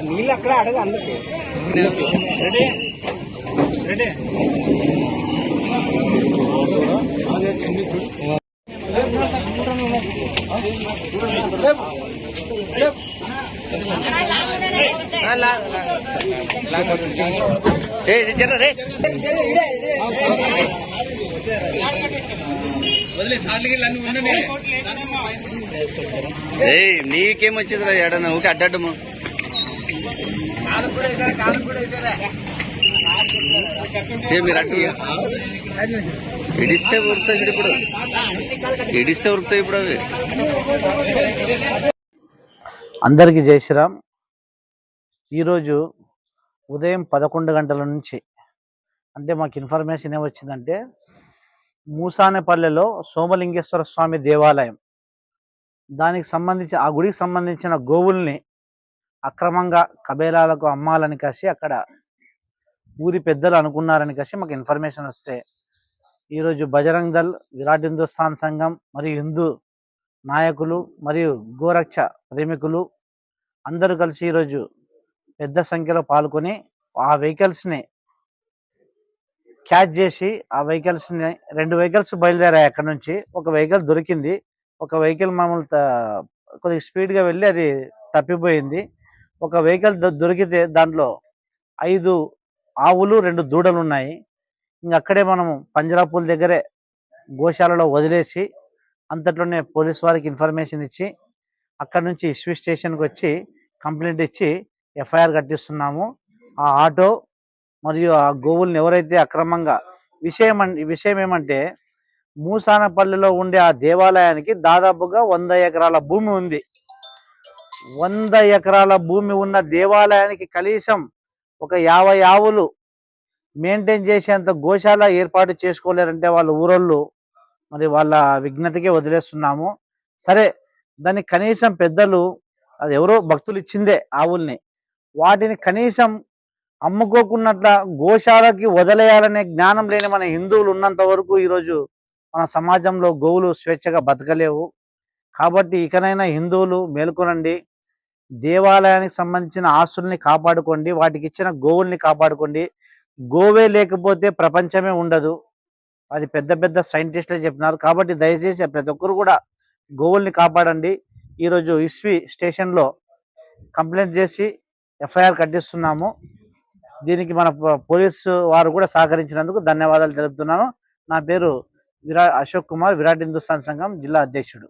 నీళ్ళు అక్కడ అడగ అందుకే రెడీ రెడీ అదే చిన్ని నీకేమొచ్చిందిరా ఏడన్నా ఊకే అడ్డము మీరు అడ్డు ఇడిస్తే ఉరుకుతాయి ఇప్పుడు అవి. అందరికీ జై శ్రీరామ్. ఈరోజు ఉదయం 11 గంటల నుంచి అంటే మాకు ఇన్ఫర్మేషన్ ఏమొచ్చిందంటే మూసానేపల్లెలో సోమలింగేశ్వర స్వామి దేవాలయం దానికి సంబంధించి ఆ గుడికి సంబంధించిన గోవుల్ని అక్రమంగా కబేలాలకు అమ్మాలని కాసి అక్కడ ఊరి పెద్దలు అనుకున్నారని కాసి మాకు ఇన్ఫర్మేషన్ వస్తే ఈరోజు బజరంగ్ దళ్, విరాట్ హిందుస్థాన్ సంఘం మరియు హిందూ నాయకులు మరియు గోరక్ష ప్రేమికులు అందరూ కలిసి ఈరోజు పెద్ద సంఖ్యలో పాల్గొని ఆ వెహికల్స్ని క్యాచ్ చేసి ఆ వెహికల్స్ని 2 వెహికల్స్ బయలుదేరాయి. అక్కడ నుంచి ఒక వెహికల్ దొరికింది. ఒక వెహికల్ మామూలు కొద్దిగా స్పీడ్గా వెళ్ళి అది తప్పిపోయింది. ఒక వెహికల్ దొరికితే దాంట్లో 5 ఆవులు 2 దూడలు ఉన్నాయి. ఇంక అక్కడే మనము పంజరాపూల్ దగ్గరే గోశాలలో వదిలేసి అంతట్లోనే పోలీస్ వారికి ఇన్ఫర్మేషన్ ఇచ్చి అక్కడ నుంచి ఇస్వి స్టేషన్కి వచ్చి కంప్లైంట్ ఇచ్చి ఎఫ్ఐఆర్ కట్టిస్తున్నాము. ఆ ఆటో మరియు ఆ గోవుల్ని ఎవరైతే అక్రమంగా విషయం ఏమంటే మూసానపల్లిలో ఉండే ఆ దేవాలయానికి దాదాపుగా 100 ఎకరాల భూమి ఉంది. 100 ఎకరాల భూమి ఉన్న దేవాలయానికి కనీసం ఒక 50 ఆవులు మెయింటైన్ చేసేంత గోశాల ఏర్పాటు చేసుకోలేరంటే వాళ్ళ ఊరోళ్ళు మరి వాళ్ళ విజ్ఞతకే వదిలేస్తున్నాము. సరే, దానికి కనీసం పెద్దలు అది ఎవరో భక్తులు ఇచ్చిందే ఆవుల్ని, వాటిని కనీసం అమ్ముకోకున్నట్ల గోశాలకి వదిలేయాలనే జ్ఞానం లేని మన హిందువులు ఉన్నంత వరకు ఈరోజు మన సమాజంలో గోవులు స్వేచ్ఛగా బతకలేవు. కాబట్టి ఇకనైనా హిందువులు మేల్కొనండి, దేవాలయానికి సంబంధించిన ఆస్తుల్ని కాపాడుకోండి, వాటికి ఇచ్చిన గోవుల్ని కాపాడుకోండి. గోవే లేకపోతే ప్రపంచమే ఉండదు, అది పెద్ద పెద్ద సైంటిస్టులే చెప్పినారు. కాబట్టి దయచేసి ప్రతి ఒక్కరు కూడా గోవుల్ని కాపాడండి. ఈరోజు ఇస్వి స్టేషన్లో కంప్లైంట్ చేసి ఎఫ్ఐఆర్ కట్టిస్తున్నాము. దీనికి మన పోలీసు వారు కూడా సహకరించినందుకు ధన్యవాదాలు తెలుపుతున్నాను. నా పేరు అశోక్ కుమార్, విరాట్ హిందుస్థాన్ సంఘం జిల్లా అధ్యక్షుడు.